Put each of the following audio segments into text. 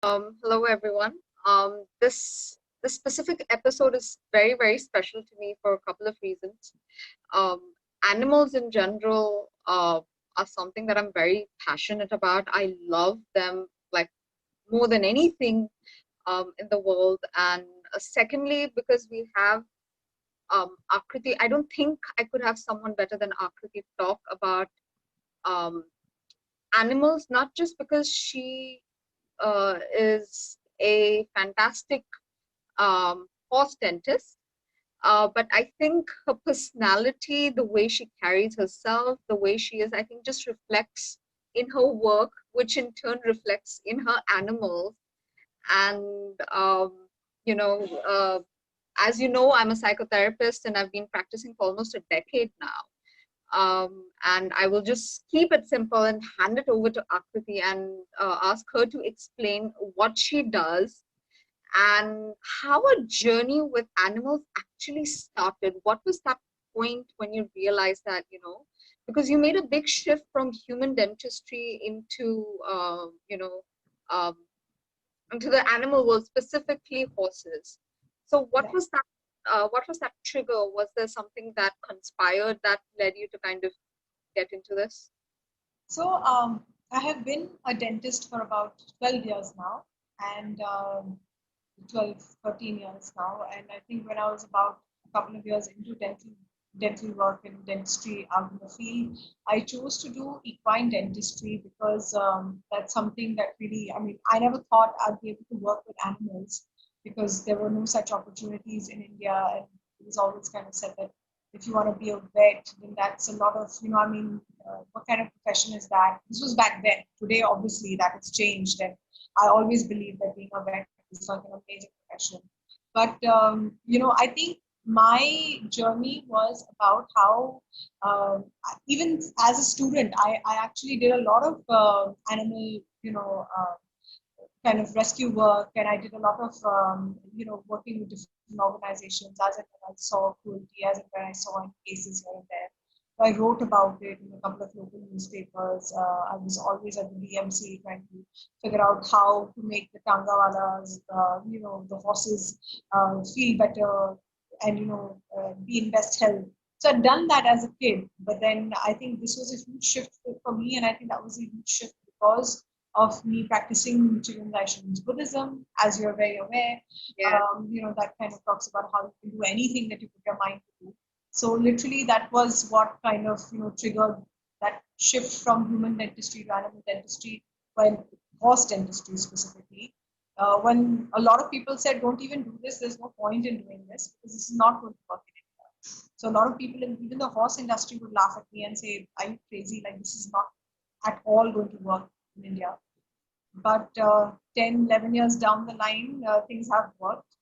Hello everyone. This specific episode is very, very special to me for a couple of reasons. Animals in general are something that I'm very passionate about. I love them like more than anything in the world. And secondly, because we have Akruti, I don't think I could have someone better than Akruti talk about um, animals, not just because she is a fantastic horse dentist. But I think her personality, the way she carries herself, the way she is, I think just reflects in her work, which in turn reflects in her animals. And, you know, as you know, I'm a psychotherapist and I've been practicing for almost a decade now. And I will just keep it simple and hand it over to Akruti and ask her to explain what she does and how a journey with animals actually started. What was that point when you realized that, because you made a big shift from human dentistry um, into the animal world, specifically horses. So Yeah. what was that trigger? Was there something that conspired that led you to kind of get into this? So I have been a dentist for about 12 years now, and 12, 13 years now. And I think when I was about a couple of years into dental work and dentistry out in the field, I chose to do equine dentistry because that's something that really, I mean, I never thought I'd be able to work with animals because there were no such opportunities in India. And it was always kind of said that if you want to be a vet, then that's a lot of, I mean, what kind of profession is that? This was back then. Today, obviously, that has changed. And I always believe that being a vet is like an amazing profession. But I think my journey was about how, even as a student, I actually did a lot of animal, kind of rescue work, and I did a lot of working with different organizations as and when I saw cruelty, as and when I saw any cases here and there. So I wrote about it in a couple of local newspapers. I was always at the BMC trying to figure out how to make the Tangawalas, the horses feel better and be in best health. So I'd done that as a kid, but then I think this was a huge shift for me, and I think that was a huge shift because of me practicing Nichiren Daishonin's Buddhism, as you're very aware. Yeah. That kind of talks about how you can do anything that you put your mind to do. So literally, that was what kind of triggered that shift from human dentistry to animal dentistry, when horse dentistry specifically. When a lot of people said, "Don't even do this. There's no point in doing this because this is not going to work in India." So a lot of people, even the horse industry, would laugh at me and say, "Are you crazy? Like this is not at all going to work in India." But 10, 11 years down the line, things have worked,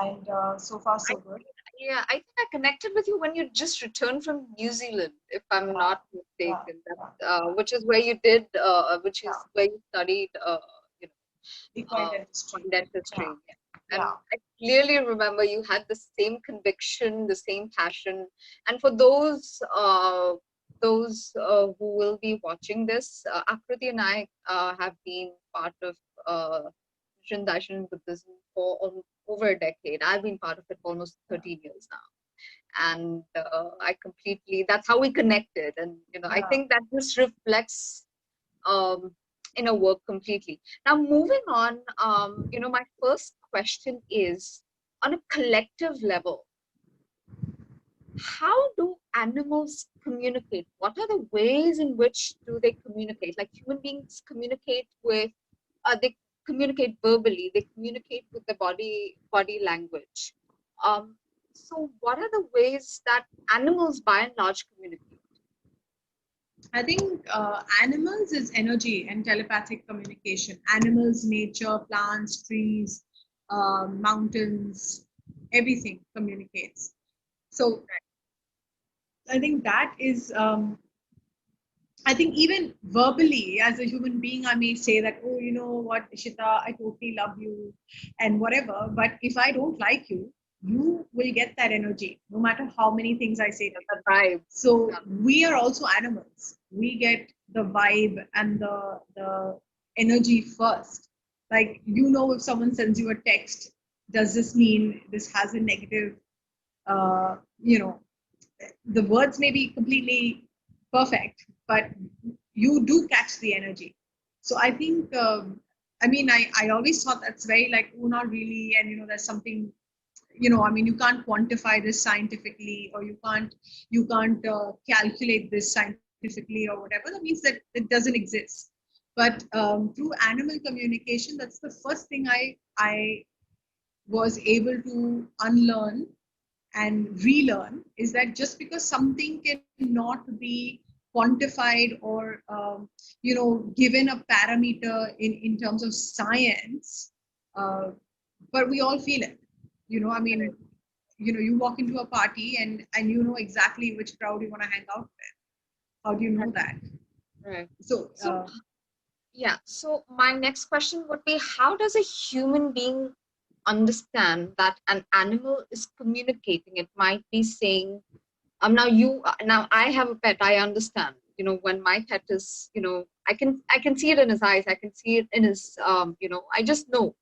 and so far I so good. Yeah, I think I connected with you when you just returned from New Zealand, if I'm Yeah, not yeah, mistaken. That yeah, which is where you did, which yeah. is where you studied, you Equine on dentistry. Yeah, dentistry. Yeah. yeah, And I clearly remember you had the same conviction, the same passion. And for those who will be watching this, Akruti and I have been part of Daishin Buddhism for over a decade. I've been part of it for almost yeah, 13 years now. And I completely, that's how we connected. And, I yeah. think that this reflects um, in a work completely. Now, moving on, my first question is on a collective level, how do animals communicate? What are the ways in which do they communicate? Like human beings communicate with, they communicate verbally, they communicate with the body language. Um, so, what are the ways that animals, by and large, communicate? I think animals is energy and telepathic communication. Animals, nature, plants, trees, mountains, everything communicates. So I think that is I think even verbally, as a human being, I may say that, oh, you know what, Ishita, I totally love you and whatever. But if I don't like you, you will get that energy, no matter how many things I say to The you. vibe. So Yeah. we are also animals. We get the vibe and the energy first. Like, you know, if someone sends you a text, does this mean this has a negative, you know, the words may be completely perfect, but you do catch the energy. So I think, I mean, I always thought that's very like, oh, not really. And, you know, there's something, you know, I mean, you can't quantify this scientifically, or you can't calculate this scientifically or whatever. That means that it doesn't exist. But through animal communication, that's the first thing I was able to unlearn and relearn, is that just because something cannot be quantified or given a parameter in terms of science, uh, but we all feel it. I mean, Correct. you walk into a party and you know exactly which crowd you want to hang out with. How do you know that? Right. So So yeah. So my next question would be, how does a human being understand that an animal is communicating? It might be saying, now I have a pet. I understand. When my pet is, I can see it in his eyes. I can see it in his, I just know.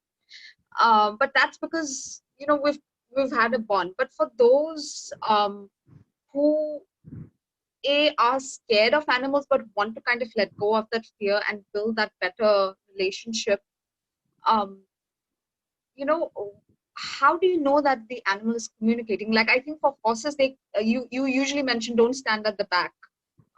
But that's because we've had a bond. But for those who are scared of animals but want to kind of let go of that fear and build that better relationship, um, you know, how do you know that the animal is communicating? Like, I think for horses, you usually mention don't stand at the back.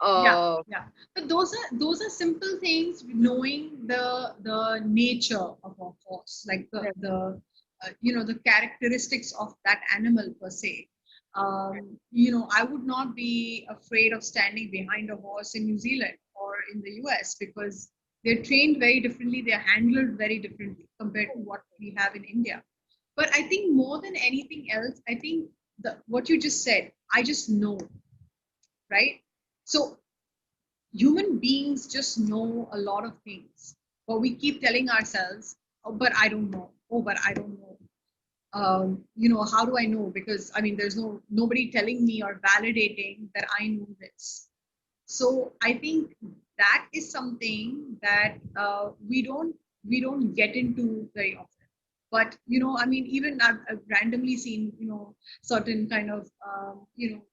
yeah, Uh, yeah. But those are simple things. Knowing the nature of a horse, like right, the characteristics of that animal per se. I would not be afraid of standing behind a horse in New Zealand or in the US, because they're trained very differently. They're handled very differently compared to what we have in India. But I think more than anything else, I think what you just said, I just know, right? So human beings just know a lot of things, but we keep telling ourselves, oh, but I don't know. Oh, but I don't know. How do I know? Because I mean, there's nobody telling me or validating that I know this. So I think that is something that we don't get into very often. But I mean, even I've randomly seen certain kind of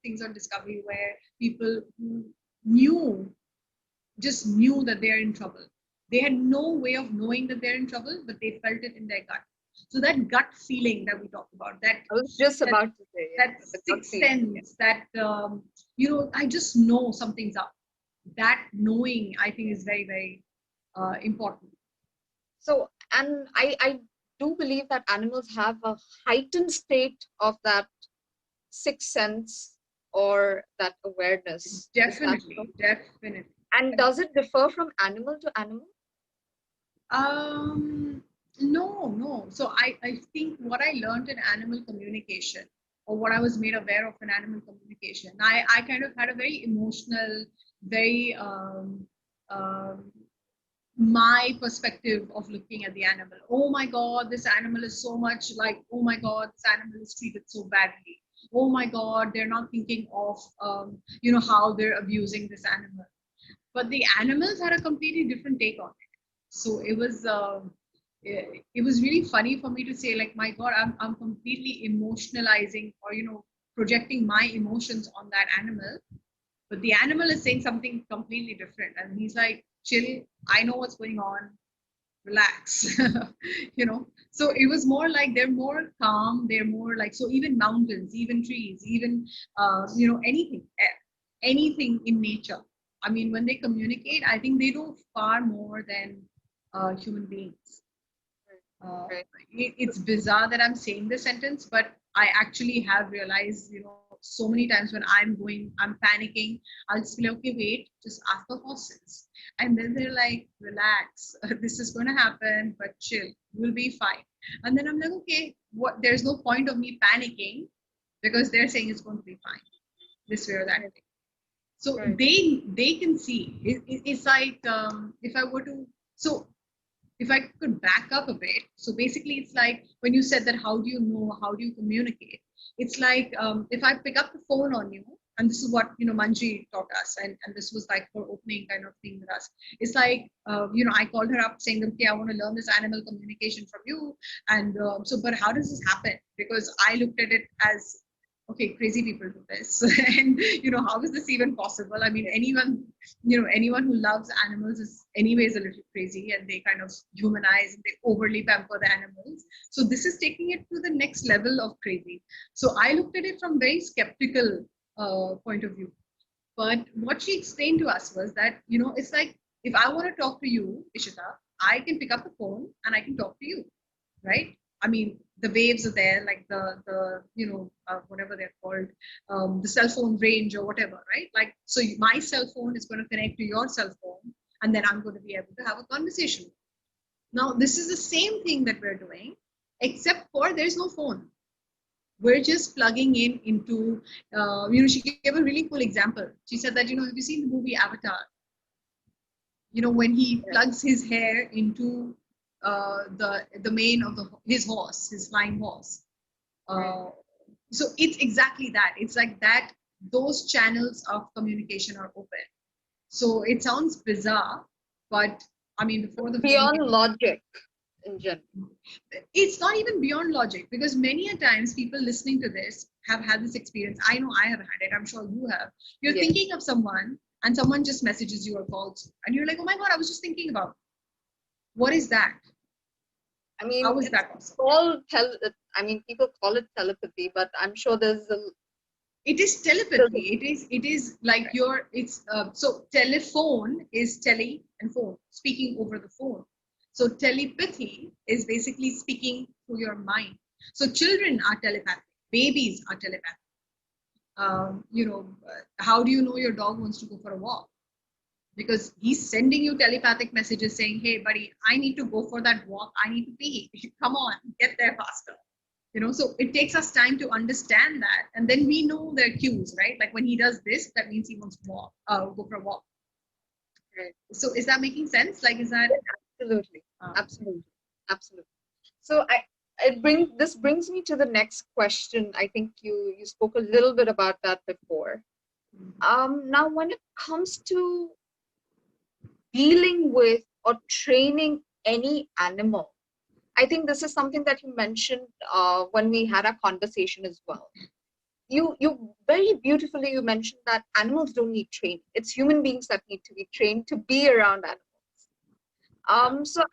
things on Discovery where people who knew just knew that they're in trouble. They had no way of knowing that they're in trouble, but they felt it in their gut. So that gut feeling that we talked about, that I was just that about to say, yeah, that the gut sixth feeling. sense, that I just know something's up. That knowing, I think, is very, very important. So, and I do believe that animals have a heightened state of that sixth sense or that awareness. Is that so? Definitely, definitely. And does it differ from animal to animal? No, no. So I think what I learned in animal communication, or what I was made aware of in animal communication, I kind of had a very emotional, very my perspective of looking at the animal. Oh my God, this animal is so much like, oh my God, this animal is treated so badly. Oh my God, they're not thinking of how they're abusing this animal. But the animals had a completely different take on it. So it was really funny for me to say, like, my God, I'm completely emotionalizing, or projecting my emotions on that animal, but the animal is saying something completely different, and he's like, chill, I know what's going on, relax. So it was more like they're more calm, they're more like, so even mountains, even trees, even anything in nature, I mean, when they communicate, I think they know far more than human beings. uh, Right. it's bizarre that I'm saying this sentence, but I actually have realized, so many times when I'm panicking, I'll just be like, okay, wait, just ask the horses. And then they're like, relax, this is going to happen, but chill, you'll be fine. And then I'm like, okay, what? There's no point of me panicking, because they're saying it's going to be fine, this way or that Right. way. So Right. they can see. It's like, if I were to, so if I could back up a bit, so basically it's like when you said that, how do you know, how do you communicate? It's like, if I pick up the phone on you and this is what Manji taught us, and this was like her opening kind of thing with us. It's like I called her up saying, okay, I want to learn this animal communication from you, and but how does this happen? Because I looked at it as, okay, crazy people do this, and how is this even possible? I mean, anyone who loves animals is anyways a little crazy, and they kind of humanize and they overly pamper the animals. So this is taking it to the next level of crazy. So I looked at it from very skeptical point of view. But what she explained to us was that, it's like, if I want to talk to you, Ishita, I can pick up the phone and I can talk to you, right? I mean, the waves are there, like the whatever they're called, the cell phone range or whatever, right? Like, so my cell phone is going to connect to your cell phone, and then I'm going to be able to have a conversation. Now, this is the same thing that we're doing, except for there's no phone. We're just plugging into, she gave a really cool example. She said that, have you seen the movie Avatar? When he plugs his hair into the mane of his horse, his flying horse. So it's exactly that. It's like that. Those channels of communication are open. So it sounds bizarre, but I mean, before the beyond logic in general. It's not even beyond logic, because many a times people listening to this have had this experience. I know I have had it. I'm sure you have. You're thinking of someone, and someone just messages you or calls you, and you're like, oh my God, I was just thinking about it. What is that? I mean, how is that possible? People call it telepathy, but I'm sure there's a. It is telepathy. It is like so telephone is tele and phone, speaking over the phone. So telepathy is basically speaking through your mind. So children are telepathic, babies are telepathic. How do you know your dog wants to go for a walk? Because he's sending you telepathic messages saying, hey buddy, I need to go for that walk, I need to pee, come on, get there faster. So it takes us time to understand that, and then we know their cues, right? Like when he does this, that means he wants to go for a walk. Right. So is that making sense? Like, is that absolutely. So this brings me to the next question. I think you spoke a little bit about that before. Now when it comes to dealing with or training any animal, I think this is something that you mentioned when we had our conversation as well. You very beautifully you mentioned that animals don't need training. It's human beings that need to be trained to be around animals. So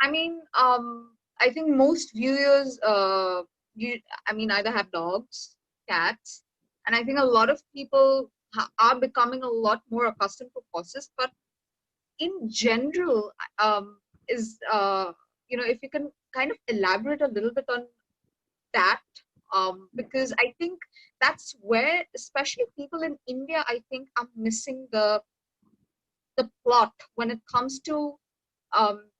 I think most viewers either have dogs, cats, and I think a lot of people are becoming a lot more accustomed to horses. But in general, if you can kind of elaborate a little bit on that, because I think that's where, especially people in India, I think are missing the plot when it comes to,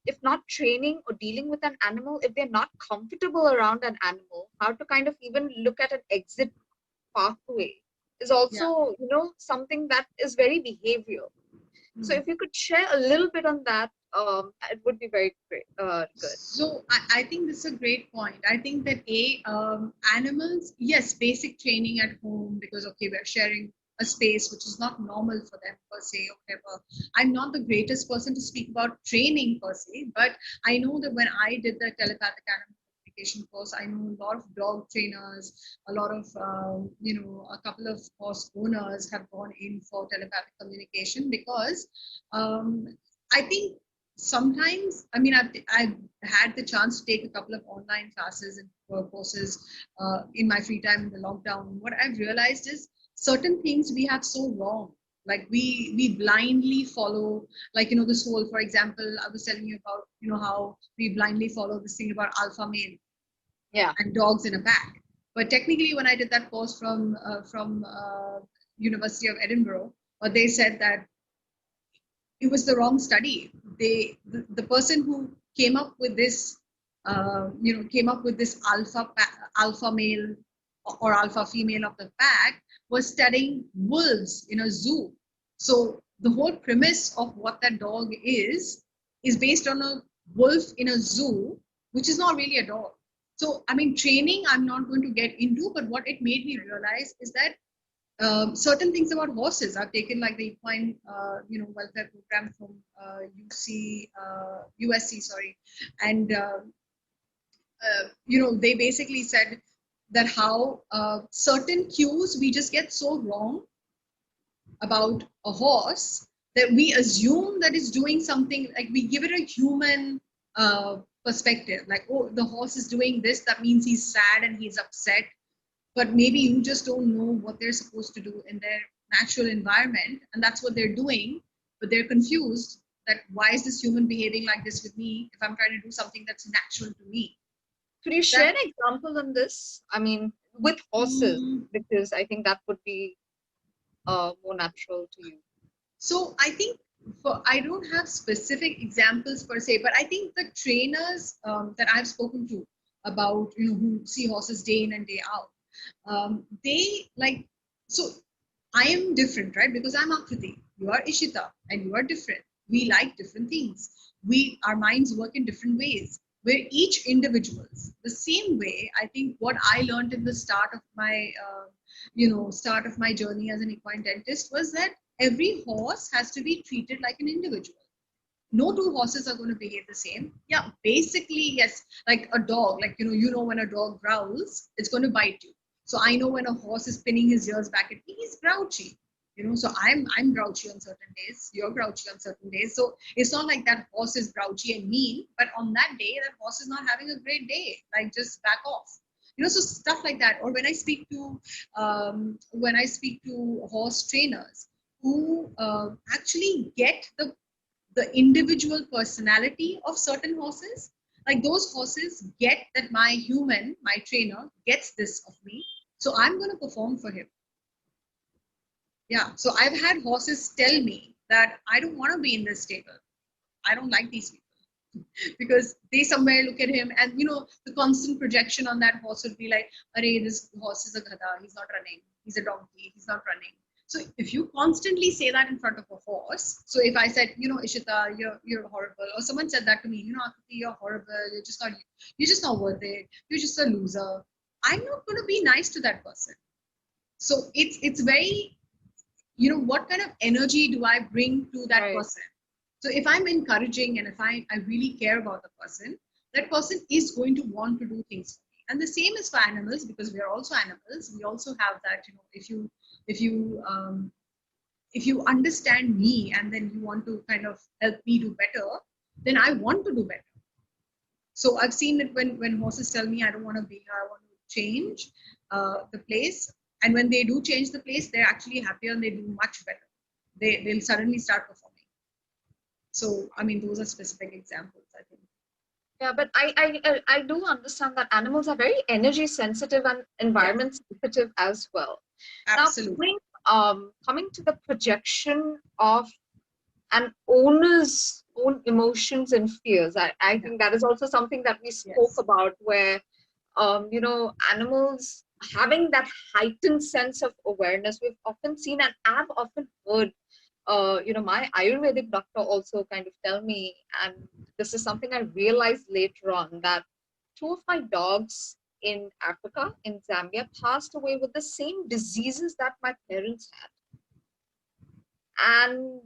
if not training or dealing with an animal, if they're not comfortable around an animal, how to kind of even look at an exit pathway is also, something that is very behavioral. So if you could share a little bit on that, it would be very great, good. So I think this is a great point. I think that animals, yes, basic training at home, because okay, we're sharing a space which is not normal for them per se or whatever. I'm not the greatest person to speak about training per se, but I know that when I did the telepathic animal communication course, I know a lot of dog trainers, a lot of a couple of horse owners have gone in for telepathic communication, because I think sometimes, I've had the chance to take a couple of online classes and courses in my free time in the lockdown. What I've realized is certain things we have so wrong. Like we blindly follow, like, this whole, for example, I was telling you about, how we blindly follow this thing about alpha male, and dogs in a pack. But technically, when I did that course from University of Edinburgh, they said that it was the wrong study. The person who came up with this, alpha male or alpha female of the pack was studying wolves in a zoo. So the whole premise of what that dog is based on a wolf in a zoo, which is not really a dog. So, training, I'm not going to get into, but what it made me realize is that Certain things about horses. I've taken like the equine, welfare program from USC, sorry, and they basically said that how certain cues we just get so wrong about a horse that we assume that it's doing something, like we give it a human perspective, like, oh, the horse is doing this, that means he's sad and he's upset. But maybe you just don't know what they're supposed to do in their natural environment, and that's what they're doing. But they're confused that why is this human behaving like this with me if I'm trying to do something that's natural to me. Could you share That an example on this? I mean, with horses, mm, because I think that would be more natural to you. So I think I don't have specific examples per se, but I think the trainers that I've spoken to about, who see horses day in and day out, they like, so I am different, right? Because I'm Akruti, you are Ishita, and you are different. We like different things. Our minds work in different ways. We're each individuals. The same way, I think what I learned in the start of my journey as an equine dentist was that every horse has to be treated like an individual. No two horses are going to behave the same. Yeah, basically, yes, like a dog, like, when a dog growls, it's going to bite you. So I know when a horse is pinning his ears back at me, he's grouchy. So I'm grouchy on certain days, you're grouchy on certain days. So it's not like that horse is grouchy and mean, but on that day, that horse is not having a great day. Like, just back off. So stuff like that. Or when I speak to horse trainers who actually get the individual personality of certain horses. Like, those horses get that my trainer, gets this of me. So I'm going to perform for him. Yeah. So I've had horses tell me that I don't want to be in this stable. I don't like these people because they somewhere look at him, and the constant projection on that horse would be like, "Arey, this horse is a gada. He's not running. He's a donkey. He's not running." So if you constantly say that in front of a horse, so if I said, Ishita, you're horrible, or someone said that to me, Akriti, you're horrible. You're just not worth it. You're just a loser. I'm not going to be nice to that person. So it's very, what kind of energy do I bring to that Right. person? So if I'm encouraging and if I really care about the person, that person is going to want to do things for me. And the same is for animals, because we are also animals. We also have that, if you understand me and then you want to kind of help me do better, then I want to do better. So I've seen it when horses tell me I don't want to be here, I want to change the place. And when they do change the place, they're actually happier and they do much better. They'll suddenly start performing. So I mean, those are specific examples, I think. Yeah, but I do understand that animals are very energy sensitive and Yes, environment sensitive as well. Now, absolutely. coming to the projection of an owner's own emotions and fears, I Yeah. think that is also something that we spoke Yes. about, where animals having that heightened sense of awareness. We've often seen, and I've often heard, my Ayurvedic doctor also kind of tell me, and this is something I realized later on, that two of my dogs in Africa, in Zambia, passed away with the same diseases that my parents had. And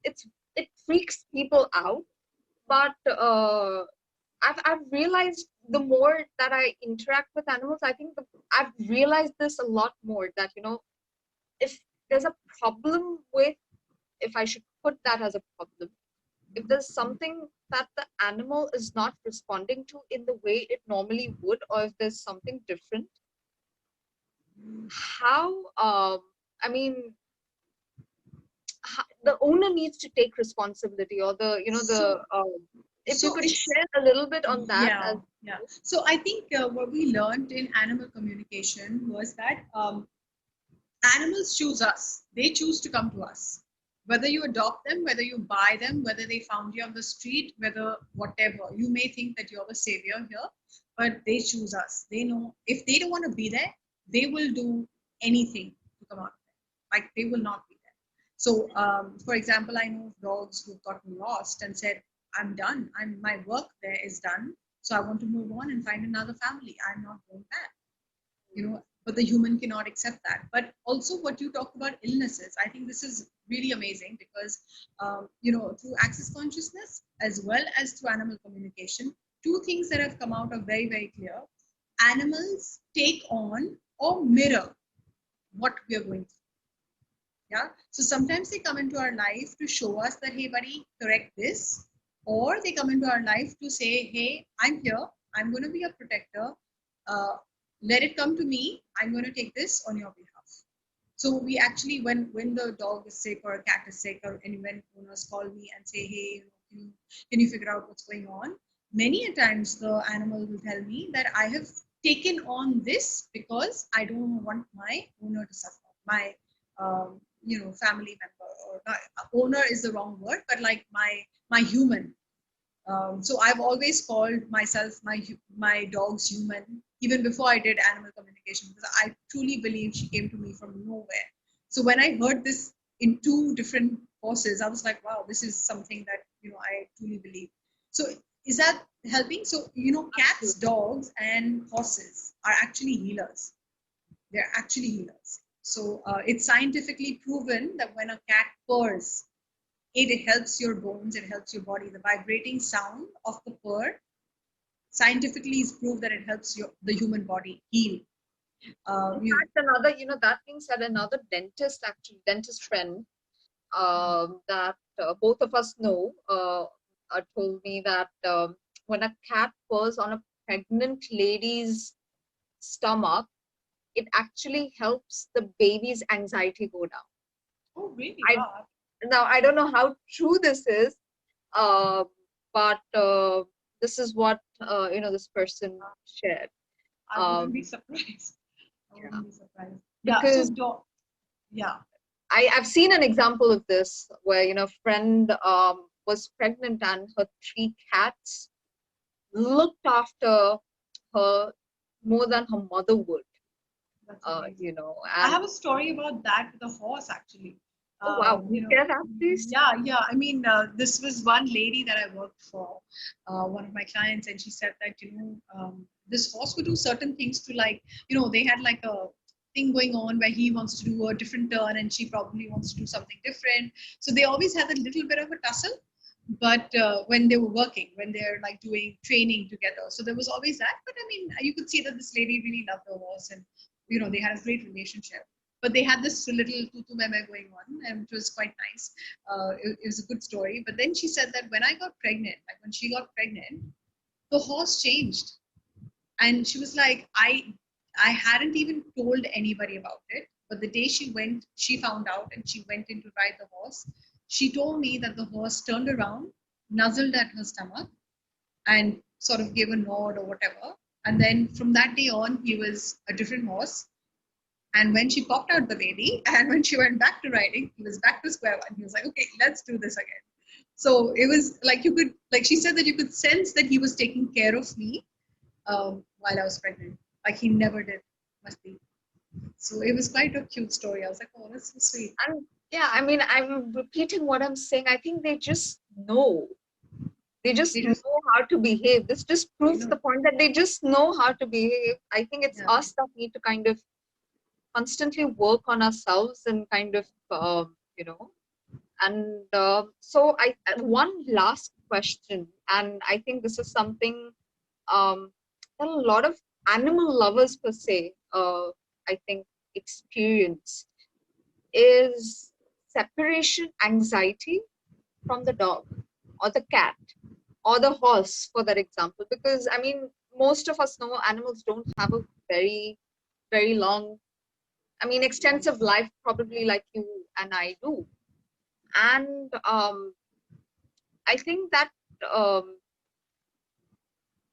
it freaks people out, but I've realized, the more that I interact with animals, I think I've realized this a lot more, that if there's a problem with, if I should put that as a problem, if there's something that the animal is not responding to in the way it normally would, or if there's something different, how I mean the owner needs to take responsibility, or the So if you so could it's share a little bit on that as yeah, yeah. So I think what we learned in animal communication was that animals choose us. They choose to come to us. Whether you adopt them, whether you buy them, whether they found you on the street, whether whatever, you may think that you're the savior here, but they choose us. They know if they don't want to be there, they will do anything to come out of there. Like, they will not be there. So, for example, I know of dogs who've gotten lost and said, "I'm done. My work there is done. So I want to move on and find another family. I'm not going back." but the human cannot accept that. But also, what you talk about illnesses, I think this is really amazing because, through access consciousness as well as through animal communication, two things that have come out are very, very clear. Animals take on or mirror what we are going through. Yeah. So sometimes they come into our life to show us that, hey, buddy, correct this. Or they come into our life to say, hey, I'm here. I'm going to be a protector. Uh, Let it come to me. I'm going to take this on your behalf. So we actually, when the dog is sick or a cat is sick, or and when owners call me and say, hey, can you figure out what's going on? Many a times the animal will tell me that I have taken on this because I don't want my owner to suffer. My family member, or not, owner is the wrong word, but like my human. So I've always called myself my dog's human, even before I did animal communication, because I truly believe she came to me from nowhere. So when I heard this in two different voices, I was like, wow, this is something that I truly believe. So is that helping? So cats, Absolutely. dogs, and horses are actually healers. They're actually healers. So it's scientifically proven that when a cat purrs, it helps your bones, it helps your body. The vibrating sound of the purr scientifically is proved that it helps the human body heal. In You fact, that being said, another dentist friend that both of us know told me that when a cat purrs on a pregnant lady's stomach, it actually helps the baby's anxiety go down. Oh, really? I Wow. Now I don't know how true this is, uh, but this is what this person shared. I wouldn't be Um, surprised. I yeah, wouldn't be surprised. Yeah. So because dog. Yeah. I've seen an example of this where a friend was pregnant and her three cats looked after her more than her mother would. That's amazing. I And have a story about that with a horse, actually. oh wow, can you share that, please? Yeah, yeah. I mean, this was one lady that I worked for, one of my clients, and she said that, this horse would do certain things to, like, they had like a thing going on where he wants to do a different turn and she probably wants to do something different. So they always had a little bit of a tussle. But when they were working, when they're like doing training together, so there was always that. But I mean, you could see that this lady really loved the horse, and they had a great relationship. But they had this little tutu meme going on, and which was quite nice. It was a good story. But then she said that when I got pregnant, like when she got pregnant, the horse changed, and she was like, I hadn't even told anybody about it, but the day she found out, and she went in to ride the horse. She told me that the horse turned around, nuzzled at her stomach, and sort of gave a nod or whatever. And then from that day on, he was a different horse. And when she popped out the baby, and when she went back to riding, he was back to square one. He was like, okay, let's do this again. So it was like, like she said, that you could sense that he was taking care of me while I was pregnant. Like he never did, must be. So it was quite a cute story. I was like, oh, that's so sweet. And yeah, I mean, I'm repeating what I'm saying. I think they just know. They just They know just, how to behave. This just they proves know. the point that they just know how to behave. I think it's Yeah. us that need to kind of constantly work on ourselves and kind of, and so one last question, and I think this is something that a lot of animal lovers per se, I think, experience is separation anxiety from the dog or the cat or the horse, for that example. Because I mean, most of us know animals don't have a very, very long, I mean, extensive life, probably like you and I do. And I think that um,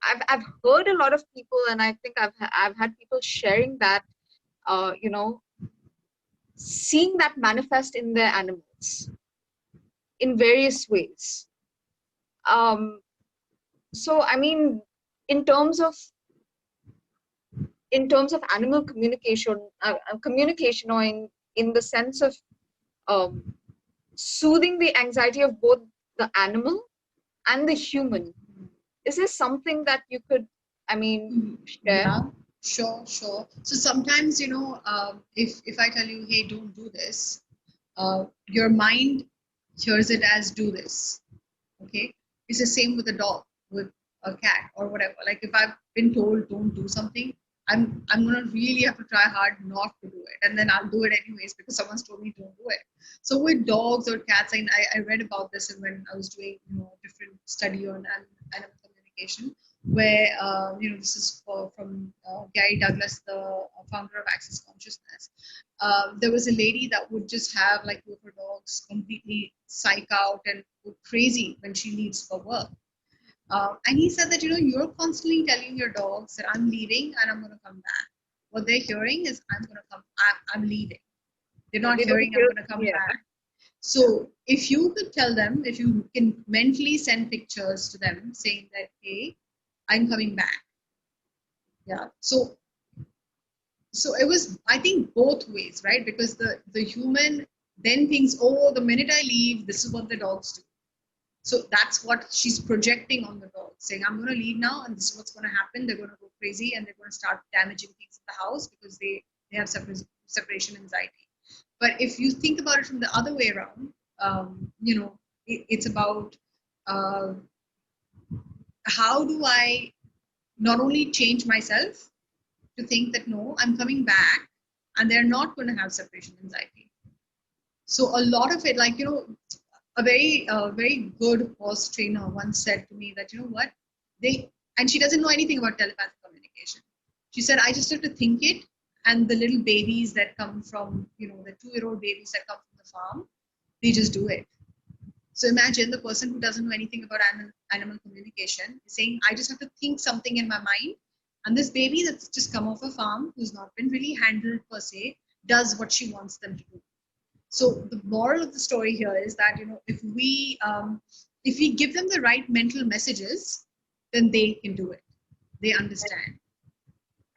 I've heard a lot of people, and I think I've had people sharing that, seeing that manifest in their animals in various ways. Um, so I mean, in terms of animal communication, or in the sense of um, soothing the anxiety of both the animal and the human, is there something that you could, I mean, share? Yeah. Sure, sure. So sometimes, if I tell you, hey, don't do this, your mind hears it as do this. Okay, it's the same with a dog, with a cat, or whatever. Like if I've been told don't do something, I'm gonna really have to try hard not to do it, and then I'll do it anyways because someone's told me don't do it. So with dogs or cats, and I read about this, and when I was doing a different study on animal communication, where this is from Gary Douglas, the founder of Access Consciousness. There was a lady that would just have like two of her dogs completely psych out and go crazy when she leaves for work. And he said that you're constantly telling your dogs that I'm leaving and I'm going to come back. What they're hearing is I'm going to come. I'm leaving. They're Yeah, not they don't hearing I'm hear. going to come Yeah, back. So if you could tell them, if you can mentally send pictures to them saying that, hey, I'm coming back. Yeah. So it was, I think, both ways, right? Because the human then thinks, oh, the minute I leave, this is what the dogs do. So that's what she's projecting on the dog, saying, I'm going to leave now and this is what's going to happen. They're going to go crazy and they're going to start damaging things in the house because they have separation anxiety. But if you think about it from the other way around, it's about uh, how do I not only change myself to think that no, I'm coming back and they're not going to have separation anxiety. So a lot of it, like, a very good horse trainer once said to me that, what, they, and she doesn't know anything about telepathic communication. She said, I just have to think it. And the little babies that come from, the 2-year-old babies that come from the farm, they just do it. So imagine the person who doesn't know anything about animal communication is saying, I just have to think something in my mind. And this baby that's just come off a farm, who's not been really handled per se, does what she wants them to do. So the moral of the story here is that, if we give them the right mental messages, then they can do it. They understand.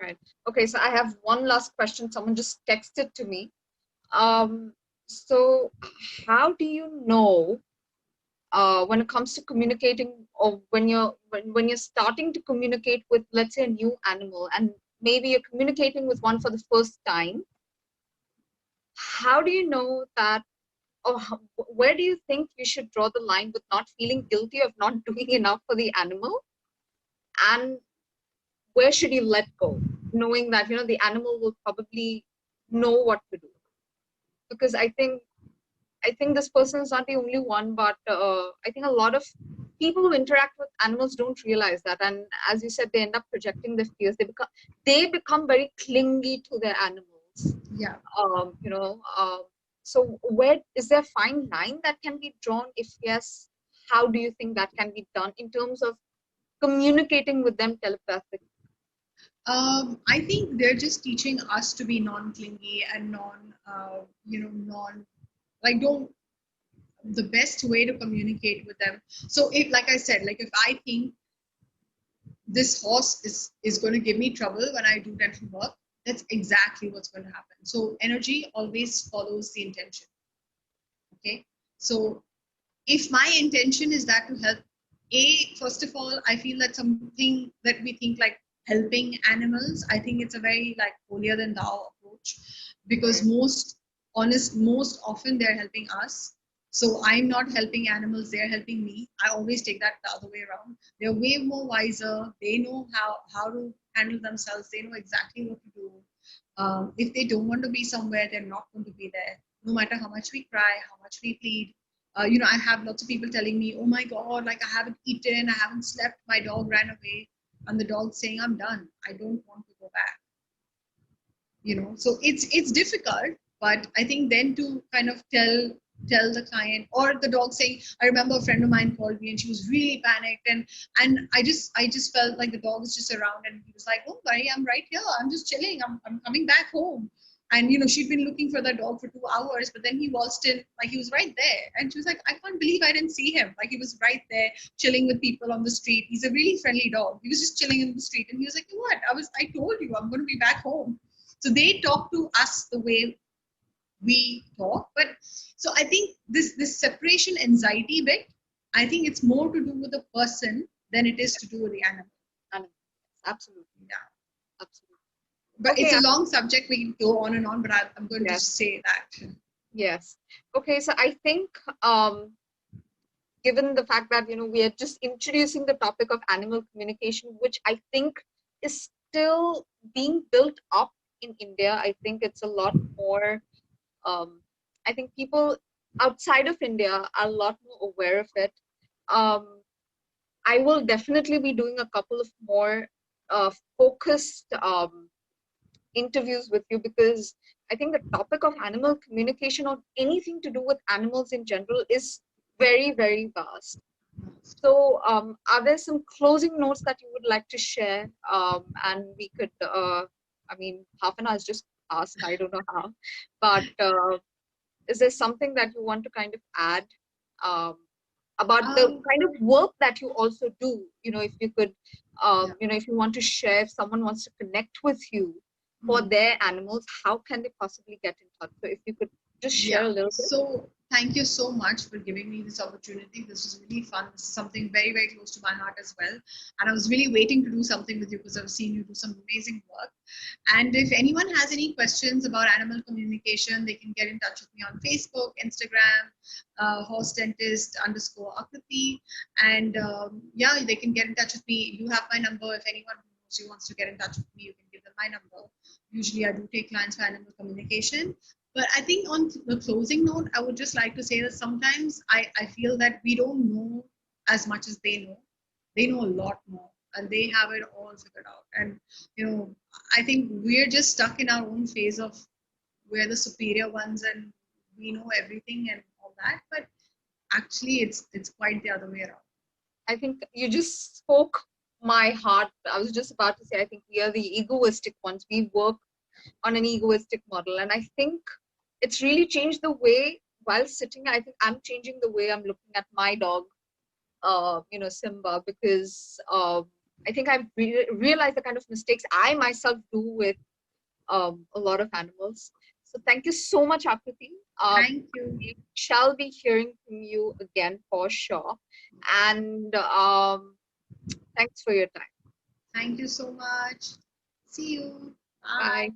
right. Okay, so I have one last question. Someone just texted to me. Um, so how do you know when it comes to communicating, or when you're starting to communicate with, let's say, a new animal, and maybe you're communicating with one for the first time? How do you know that, or where do you think you should draw the line with not feeling guilty of not doing enough for the animal, and where should you let go, knowing that the animal will probably know what to do? Because I think this person is not the only one, but I think a lot of people who interact with animals don't realize that, and as you said, they end up projecting their fears. They become very clingy to their animals. Yeah. um, you know um, so where is there a fine line that can be drawn? If yes, how do you think that can be done in terms of communicating with them telepathically? I think they're just teaching us to be non-clingy and non, like, don't, the best way to communicate with them. So if, like I said, like if I think this horse is going to give me trouble when I do dental work, that's exactly what's going to happen. So energy always follows the intention. Okay. So if my intention is that to help, first of all, I feel that something that we think like helping animals, I think it's a very like holier than thou approach, because Right. most often they're helping us. So I'm not helping animals, they're helping me. I always take that the other way around. They're way more wiser. They know how to handle themselves. They know exactly what to do. If they don't want to be somewhere, they're not going to be there. No matter how much we cry, how much we plead. I have lots of people telling me, "Oh my God, like I haven't eaten, I haven't slept, my dog ran away," and the dog's saying, "I'm done. I don't want to go back." So it's difficult, but I think then to kind of tell the client, or the dog saying, I remember a friend of mine called me and she was really panicked, and I just felt like the dog was just around, and he was like, "Oh worry, I'm right here, I'm just chilling, I'm coming back home." And she'd been looking for the dog for 2 hours, but then he waltzed in, like he was right there, and she was like, "I can't believe I didn't see him, like he was right there chilling with people on the street. He's a really friendly dog. He was just chilling in the street." And he was like, "What? I told you I'm going to be back home." So they talk to us the way we talk. But so I think this separation anxiety bit, I think it's more to do with the person than it is to do with the animal. And yes, absolutely, Yeah. absolutely. But it's Okay. a long subject. We can go on and on, but I'm going to Yes. say that. Yes. Okay. So I think, given the fact that we are just introducing the topic of animal communication, which I think is still being built up in India. I think it's a lot more. I think people outside of India are a lot more aware of it. Um, I will definitely be doing a couple of more focused interviews with you, because I think the topic of animal communication or anything to do with animals in general is very, very vast. So, are there some closing notes that you would like to share? And we could, I mean, half an hour is just asked, I don't know how, but is there something that you want to kind of add um, about the Um, kind of work that you also do? If you could, yeah. if you want to share, if someone wants to connect with you for Mhm. their animals, how can they possibly get in touch? So, if you could just share Yeah. a little bit. So thank you so much for giving me this opportunity. This was really fun. This is something very, very close to my heart as well. And I was really waiting to do something with you because I've seen you do some amazing work. And if anyone has any questions about animal communication, they can get in touch with me on Facebook, Instagram, horse dentist underscore Akruti. And yeah, they can get in touch with me. You have my number. If anyone who knows you wants to get in touch with me, you can give them my number. Usually I do take clients for animal communication. But I think on the closing note, I would just like to say that sometimes I feel that we don't know as much as they know. They know a lot more and they have it all figured out. And, I think we're just stuck in our own phase of we're the superior ones and we know everything and all that. But actually, it's quite the other way around. I think you just spoke my heart. I was just about to say, I think we are the egoistic ones. We work on an egoistic model. And I think it's really changed the way, while sitting, I think I'm changing the way I'm looking at my dog, Simba, because I think I've realized the kind of mistakes I myself do with a lot of animals. So thank you so much, Akriti. Thank you. We shall be hearing from you again for sure. And thanks for your time. Thank you so much. See you. Bye. Bye.